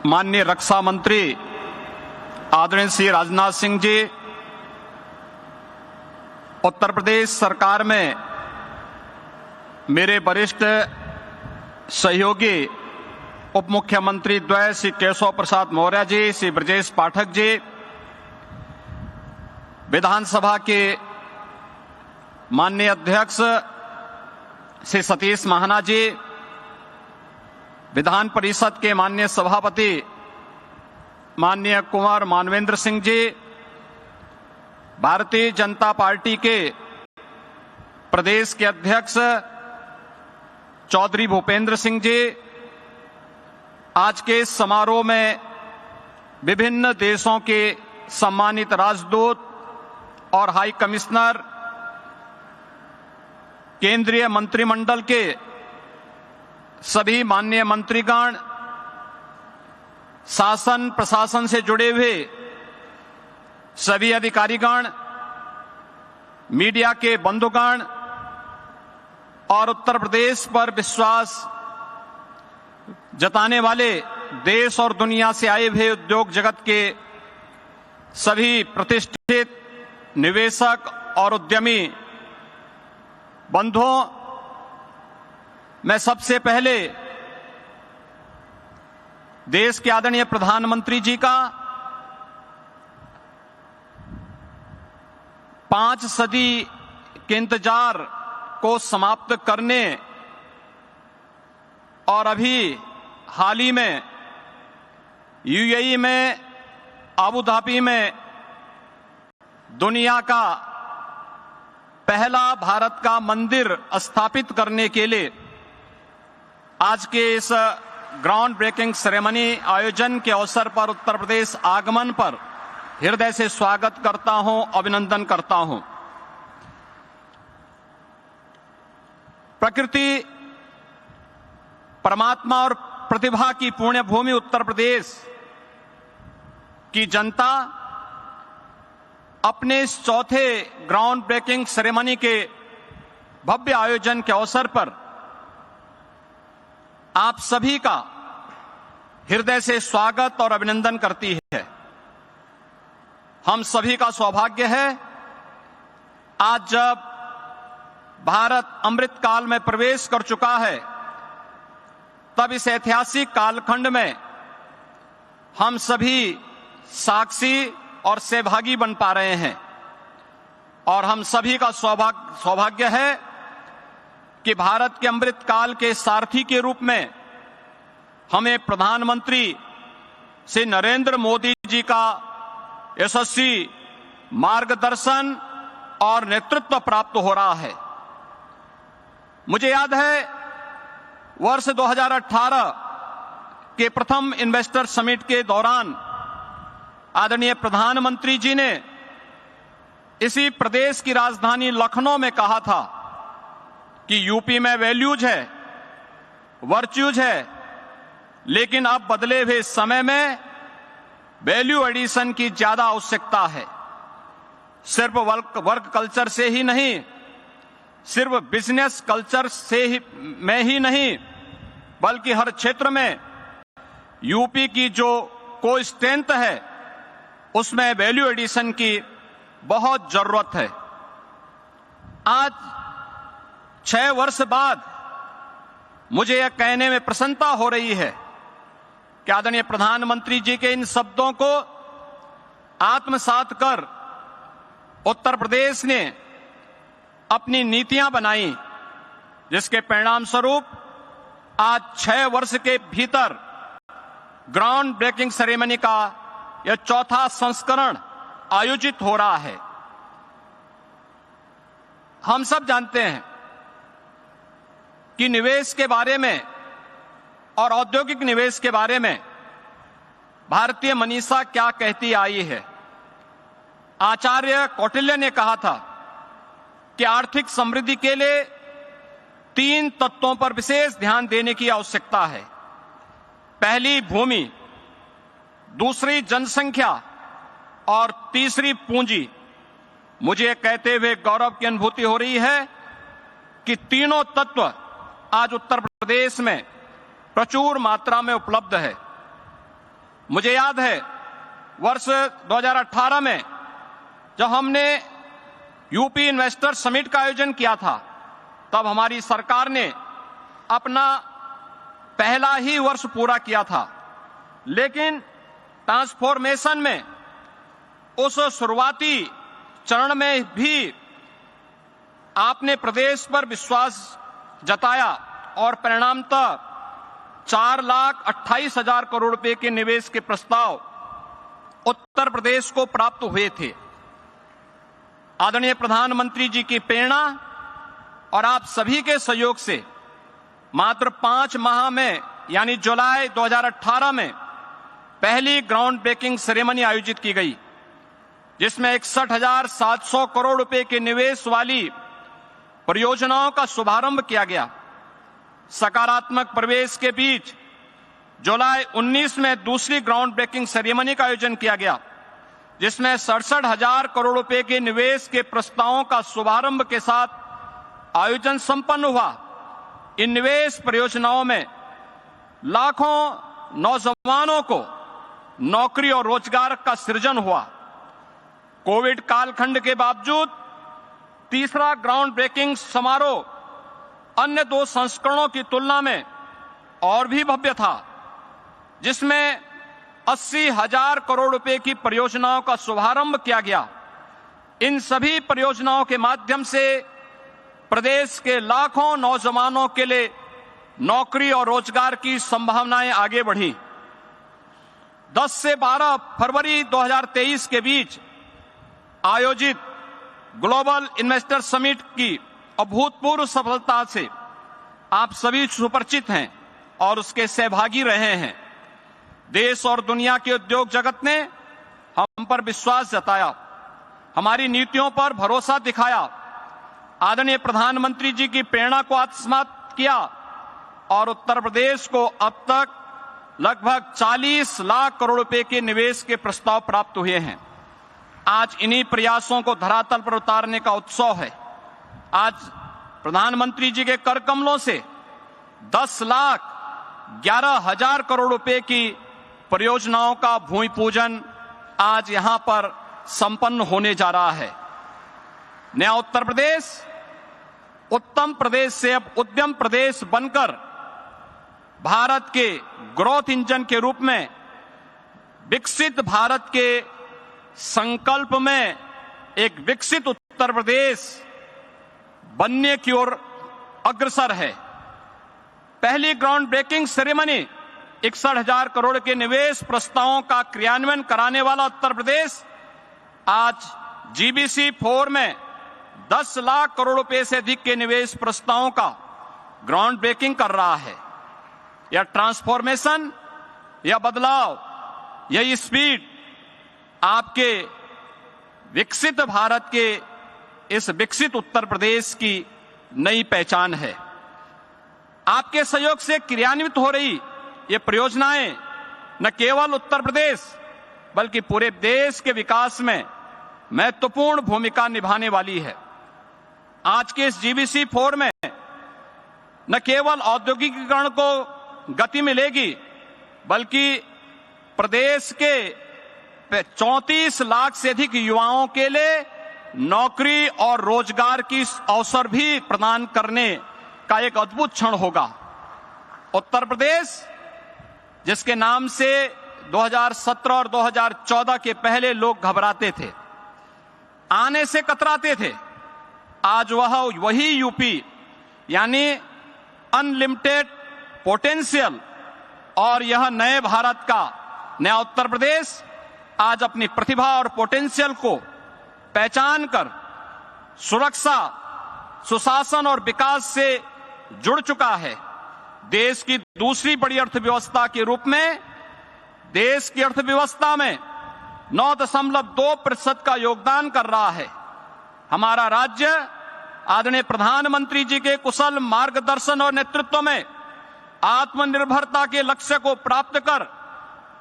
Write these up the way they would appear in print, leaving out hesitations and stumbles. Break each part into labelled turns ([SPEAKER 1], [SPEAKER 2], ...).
[SPEAKER 1] माननीय रक्षा मंत्री आदरणीय श्री राजनाथ सिंह जी, उत्तर प्रदेश सरकार में मेरे वरिष्ठ सहयोगी उप मुख्यमंत्री द्वय श्री केशव प्रसाद मौर्य जी, श्री ब्रजेश पाठक जी, विधानसभा के माननीय अध्यक्ष श्री सतीश महाना जी, विधान परिषद के माननीय सभापति माननीय कुंवर मानवेंद्र सिंह जी, भारतीय जनता पार्टी के प्रदेश के अध्यक्ष चौधरी भूपेंद्र सिंह जी, आज के इस समारोह में विभिन्न देशों के सम्मानित राजदूत और हाई कमिश्नर, केंद्रीय मंत्रिमंडल के सभी माननीय मंत्रीगण, शासन प्रशासन से जुड़े हुए सभी अधिकारीगण, मीडिया के बंधुगण और उत्तर प्रदेश पर विश्वास जताने वाले देश और दुनिया से आए हुए उद्योग जगत के सभी प्रतिष्ठित निवेशक और उद्यमी बंधुओं, मैं सबसे पहले देश के आदरणीय प्रधानमंत्री जी का 5 सदी के इंतजार को समाप्त करने और अभी हाल ही में यूएई में अबू धाबी में दुनिया का पहला भारत का मंदिर स्थापित करने के लिए आज के इस ग्राउंड ब्रेकिंग सेरेमनी आयोजन के अवसर पर उत्तर प्रदेश आगमन पर हृदय से स्वागत करता हूं, अभिनंदन करता हूं। प्रकृति, परमात्मा और प्रतिभा की पुण्य भूमि उत्तर प्रदेश की जनता अपने इस चौथे ग्राउंड ब्रेकिंग सेरेमनी के भव्य आयोजन के अवसर पर आप सभी का हृदय से स्वागत और अभिनंदन करती है। हम सभी का सौभाग्य है आज जब भारत अमृत काल में प्रवेश कर चुका है, तब इस ऐतिहासिक कालखंड में हम सभी साक्षी और सहभागी बन पा रहे हैं और हम सभी का सौभाग्य है कि भारत के अमृत काल के सारथी के रूप में हमें प्रधानमंत्री श्री नरेंद्र मोदी जी का यशस्वी मार्गदर्शन और नेतृत्व प्राप्त हो रहा है। मुझे याद है वर्ष 2018 के प्रथम इन्वेस्टर समिट के दौरान आदरणीय प्रधानमंत्री जी ने इसी प्रदेश की राजधानी लखनऊ में कहा था कि यूपी में वैल्यूज है, वर्च्यूज है, लेकिन अब बदले हुए समय में वैल्यू एडिशन की ज्यादा आवश्यकता है। सिर्फ वर्क कल्चर से ही नहीं, सिर्फ बिजनेस कल्चर से ही नहीं, बल्कि हर क्षेत्र में यूपी की जो कोई स्ट्रेंथ है उसमें वैल्यू एडिशन की बहुत जरूरत है। आज 6 वर्ष बाद मुझे यह कहने में प्रसन्नता हो रही है कि आदरणीय प्रधानमंत्री जी के इन शब्दों को आत्मसात कर उत्तर प्रदेश ने अपनी नीतियां बनाई, जिसके परिणाम स्वरूप आज 6 वर्ष के भीतर ग्राउंड ब्रेकिंग सेरेमनी का यह चौथा संस्करण आयोजित हो रहा है। हम सब जानते हैं कि निवेश के बारे में और औद्योगिक निवेश के बारे में भारतीय मनीषा क्या कहती आई है। आचार्य कौटिल्य ने कहा था कि आर्थिक समृद्धि के लिए 3 तत्वों पर विशेष ध्यान देने की आवश्यकता है। पहली भूमि, दूसरी जनसंख्या और तीसरी पूंजी। मुझे कहते हुए गौरव की अनुभूति हो रही है कि तीनों तत्व आज उत्तर प्रदेश में प्रचुर मात्रा में उपलब्ध है। मुझे याद है वर्ष 2018 में जब हमने यूपी इन्वेस्टर समिट का आयोजन किया था, तब हमारी सरकार ने अपना पहला ही वर्ष पूरा किया था। लेकिन ट्रांसफॉर्मेशन में उस शुरुआती चरण में भी आपने प्रदेश पर विश्वास जताया और परिणामतः 4,28,000 करोड़ रुपए के निवेश के प्रस्ताव उत्तर प्रदेश को प्राप्त हुए थे। आदरणीय प्रधानमंत्री जी की प्रेरणा और आप सभी के सहयोग से मात्र 5 माह में यानी जुलाई 2018 में पहली ग्राउंड ब्रेकिंग सेरेमनी आयोजित की गई, जिसमें 61,700 करोड़ रुपए के निवेश वाली परियोजनाओं का शुभारंभ किया गया। सकारात्मक प्रवेश के बीच जुलाई 19 में दूसरी ग्राउंड ब्रेकिंग सेरेमनी का आयोजन किया गया, जिसमें 67,000 करोड़ रुपए के निवेश के प्रस्तावों का शुभारंभ के साथ आयोजन संपन्न हुआ। इन निवेश परियोजनाओं में लाखों नौजवानों को नौकरी और रोजगार का सृजन हुआ। कोविड कालखंड के बावजूद तीसरा ग्राउंड ब्रेकिंग समारोह अन्य 2 संस्करणों की तुलना में और भी भव्य था, जिसमें 80,000 करोड़ रुपए की परियोजनाओं का शुभारंभ किया गया। इन सभी परियोजनाओं के माध्यम से प्रदेश के लाखों नौजवानों के लिए नौकरी और रोजगार की संभावनाएं आगे बढ़ी। 10 से 12 फरवरी 2023 के बीच आयोजित ग्लोबल इन्वेस्टर समिट की अभूतपूर्व सफलता से आप सभी सुपरिचित हैं और उसके सहभागी रहे हैं। देश और दुनिया के उद्योग जगत ने हम पर विश्वास जताया, हमारी नीतियों पर भरोसा दिखाया, आदरणीय प्रधानमंत्री जी की प्रेरणा को आत्मसात किया और उत्तर प्रदेश को अब तक लगभग 40 लाख करोड़ रुपए के निवेश के प्रस्ताव प्राप्त हुए हैं। आज इन्हीं प्रयासों को धरातल पर उतारने का उत्सव है। आज प्रधानमंत्री जी के कर कमलों से 10,11,000 करोड़ रुपए की परियोजनाओं का भूमि पूजन आज यहां पर संपन्न होने जा रहा है। नया उत्तर प्रदेश उत्तम प्रदेश से अब उद्यम प्रदेश बनकर भारत के ग्रोथ इंजन के रूप में विकसित भारत के संकल्प में एक विकसित उत्तर प्रदेश बनने की ओर अग्रसर है। पहली ग्राउंड ब्रेकिंग सेरेमनी 61,000 करोड़ के निवेश प्रस्तावों का क्रियान्वयन कराने वाला उत्तर प्रदेश आज जीबीसी 4 में 10 लाख करोड़ रुपए से अधिक के निवेश प्रस्तावों का ग्राउंड ब्रेकिंग कर रहा है। यह ट्रांसफॉर्मेशन, यह बदलाव, यह स्पीड आपके विकसित भारत के इस विकसित उत्तर प्रदेश की नई पहचान है। आपके सहयोग से क्रियान्वित हो रही ये परियोजनाएं न केवल उत्तर प्रदेश बल्कि पूरे देश के विकास में महत्वपूर्ण भूमिका निभाने वाली है। आज के इस जीबीसी 4 में न केवल औद्योगिकीकरण को गति मिलेगी, बल्कि प्रदेश के 34 लाख से अधिक युवाओं के लिए नौकरी और रोजगार की अवसर भी प्रदान करने का एक अद्भुत क्षण होगा। उत्तर प्रदेश, जिसके नाम से 2017 और 2014 के पहले लोग घबराते थे, आने से कतराते थे, आज वही यूपी यानी अनलिमिटेड पोटेंशियल और यह नए भारत का नया उत्तर प्रदेश आज अपनी प्रतिभा और पोटेंशियल को पहचान कर सुरक्षा, सुशासन और विकास से जुड़ चुका है। देश की दूसरी बड़ी अर्थव्यवस्था के रूप में देश की अर्थव्यवस्था में 9.2% का योगदान कर रहा है। हमारा राज्य आदरणीय प्रधानमंत्री जी के कुशल मार्गदर्शन और नेतृत्व में आत्मनिर्भरता के लक्ष्य को प्राप्त कर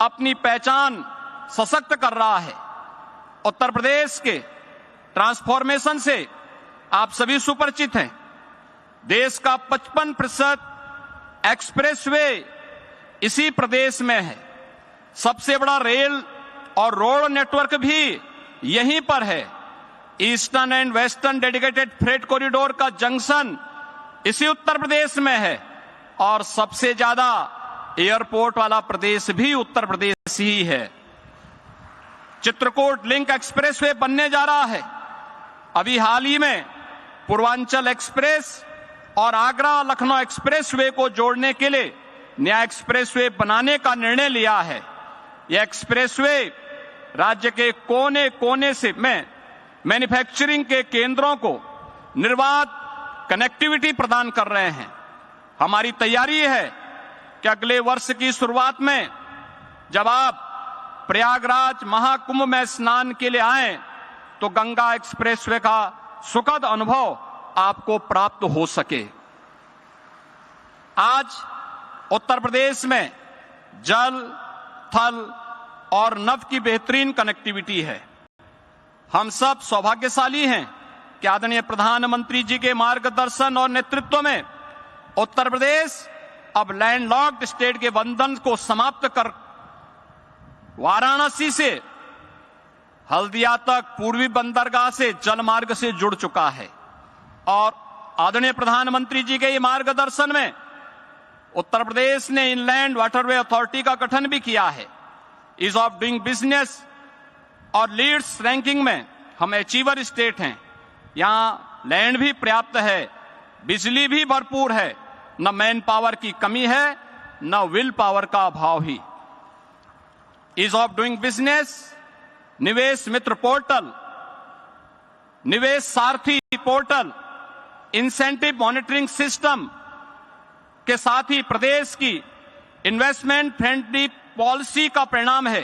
[SPEAKER 1] अपनी पहचान सशक्त कर रहा है। उत्तर प्रदेश के ट्रांसफॉर्मेशन से आप सभी सुपरिचित हैं। देश का 55% एक्सप्रेसवे इसी प्रदेश में है। सबसे बड़ा रेल और रोड नेटवर्क भी यहीं पर है। Eastern and western dedicated freight corridor का जंक्शन इसी उत्तर प्रदेश में है और सबसे ज्यादा एयरपोर्ट वाला प्रदेश भी उत्तर प्रदेश ही है। चित्रकूट लिंक एक्सप्रेसवे बनने जा रहा है। अभी हाल ही में पूर्वांचल एक्सप्रेस और आगरा लखनऊ एक्सप्रेसवे को जोड़ने के लिए नया एक्सप्रेसवे बनाने का निर्णय लिया है। यह एक्सप्रेसवे राज्य के कोने कोने से में मैन्युफैक्चरिंग के केंद्रों को निर्बाध कनेक्टिविटी प्रदान कर रहे हैं। हमारी तैयारी है कि अगले वर्ष की शुरुआत में जब आप प्रयागराज महाकुंभ में स्नान के लिए आएं तो गंगा एक्सप्रेसवे का सुखद अनुभव आपको प्राप्त हो सके। आज उत्तर प्रदेश में जल, थल और नभ की बेहतरीन कनेक्टिविटी है। हम सब सौभाग्यशाली हैं कि आदरणीय प्रधानमंत्री जी के मार्गदर्शन और नेतृत्व में उत्तर प्रदेश अब लैंडलॉक्ड स्टेट के बंधन को समाप्त कर वाराणसी से हल्दिया तक पूर्वी बंदरगाह से जल मार्ग से जुड़ चुका है। और आदरणीय प्रधानमंत्री जी के मार्गदर्शन में उत्तर प्रदेश ने इनलैंड वाटरवे अथॉरिटी का गठन भी किया है। ईज ऑफ डूइंग बिजनेस और लीड्स रैंकिंग में हम अचीवर स्टेट हैं। यहां लैंड भी पर्याप्त है, बिजली भी भरपूर है, न मैन पावर की कमी है न विल पावर का अभाव ही। ईज ऑफ डूइंग बिजनेस, निवेश मित्र पोर्टल, निवेश सारथी पोर्टल, इंसेंटिव मॉनिटरिंग सिस्टम के साथ ही प्रदेश की इन्वेस्टमेंट फ्रेंडली पॉलिसी का परिणाम है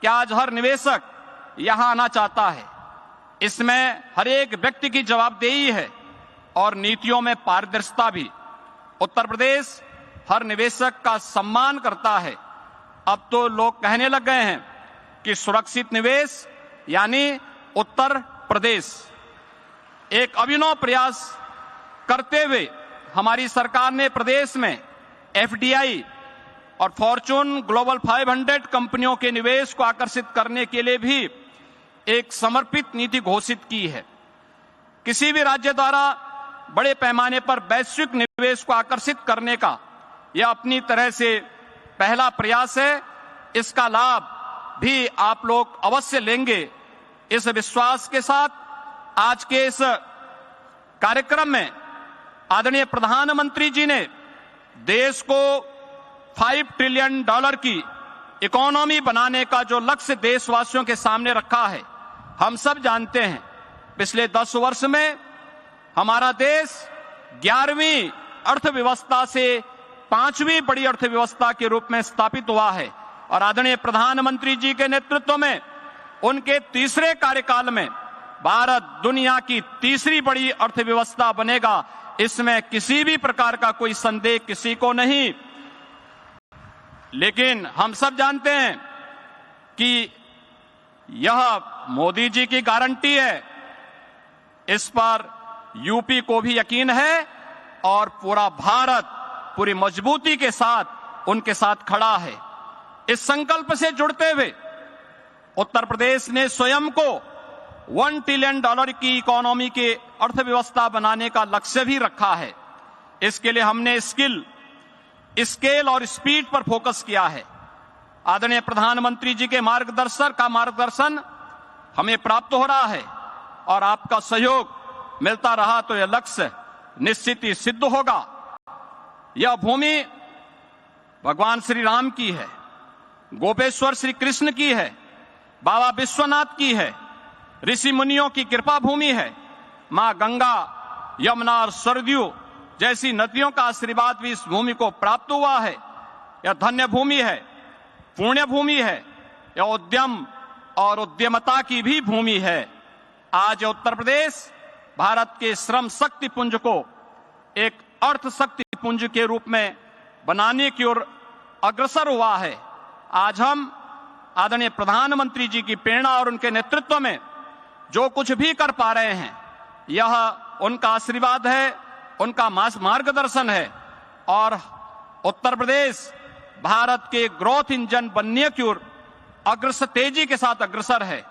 [SPEAKER 1] कि आज हर निवेशक यहां आना चाहता है। इसमें हर एक व्यक्ति की जवाबदेही है और नीतियों में पारदर्शिता भी। उत्तर प्रदेश हर निवेशक का सम्मान करता है। अब तो लोग कहने लग गए हैं कि सुरक्षित निवेश यानी उत्तर प्रदेश। एक अभिनव प्रयास करते हुए हमारी सरकार ने प्रदेश में एफडीआई और फॉर्चून ग्लोबल 500 कंपनियों के निवेश को आकर्षित करने के लिए भी एक समर्पित नीति घोषित की है। किसी भी राज्य द्वारा बड़े पैमाने पर वैश्विक निवेश को आकर्षित करने का यह अपनी तरह से पहला प्रयास है। इसका लाभ भी आप लोग अवश्य लेंगे। इस विश्वास के साथ आज के इस कार्यक्रम में आदरणीय प्रधानमंत्री जी ने देश को $5 ट्रिलियन की इकोनॉमी बनाने का जो लक्ष्य देशवासियों के सामने रखा है, हम सब जानते हैं पिछले 10 वर्ष में हमारा देश 11वीं अर्थव्यवस्था से 5वीं बड़ी अर्थव्यवस्था के रूप में स्थापित हुआ है। और आदरणीय प्रधानमंत्री जी के नेतृत्व में उनके तीसरे कार्यकाल में भारत दुनिया की तीसरी बड़ी अर्थव्यवस्था बनेगा। इसमें किसी भी प्रकार का कोई संदेह किसी को नहीं। लेकिन हम सब जानते हैं कि यह मोदी जी की गारंटी है। इस पर यूपी को भी यकीन है और पूरा भारत पूरी मजबूती के साथ उनके साथ खड़ा है। इस संकल्प से जुड़ते हुए उत्तर प्रदेश ने स्वयं को $1 ट्रिलियन की इकोनॉमी के अर्थव्यवस्था बनाने का लक्ष्य भी रखा है। इसके लिए हमने स्केल और स्पीड पर फोकस किया है। आदरणीय प्रधानमंत्री जी के मार्गदर्शन हमें प्राप्त हो रहा है और आपका सहयोग मिलता रहा तो यह लक्ष्य निश्चित ही सिद्ध होगा। यह भूमि भगवान श्री राम की है, गोपेश्वर श्री कृष्ण की है, बाबा विश्वनाथ की है, ऋषि मुनियों की कृपा भूमि है। मां गंगा, यमुना और सरयू जैसी नदियों का आशीर्वाद भी इस भूमि को प्राप्त हुआ है। यह धन्य भूमि है, पुण्य भूमि है। यह उद्यम और उद्यमता की भी भूमि है। आज उत्तर प्रदेश भारत के श्रम शक्ति पुंज को एक अर्थ शक्ति पुंज के रूप में बनाने की ओर अग्रसर हुआ है। आज हम आदरणीय प्रधानमंत्री जी की प्रेरणा और उनके नेतृत्व में जो कुछ भी कर पा रहे हैं, यह उनका आशीर्वाद है, उनका मार्गदर्शन है। और उत्तर प्रदेश भारत के ग्रोथ इंजन बनने की ओर अग्रसर तेजी के साथ अग्रसर है।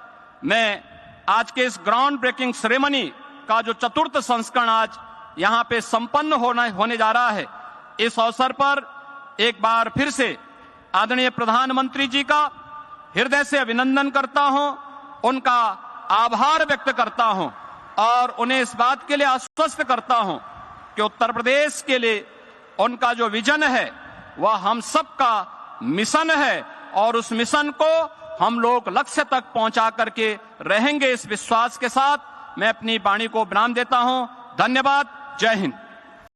[SPEAKER 1] मैं आज के इस ग्राउंड ब्रेकिंग सेरेमनी का जो चतुर्थ संस्करण आज यहां पे संपन्न होने जा रहा है, इस अवसर पर एक बार फिर से आदरणीय प्रधानमंत्री जी का हृदय से अभिनंदन करता हूं, उनका आभार व्यक्त करता हूं और उन्हें इस बात के लिए आश्वस्त करता हूं कि उत्तर प्रदेश के लिए उनका जो विजन है वह हम सबका मिशन है और उस मिशन को हम लोग लक्ष्य तक पहुंचा करके रहेंगे। इस विश्वास के साथ मैं अपनी वाणी को विराम देता हूं। धन्यवाद। जय हिंद।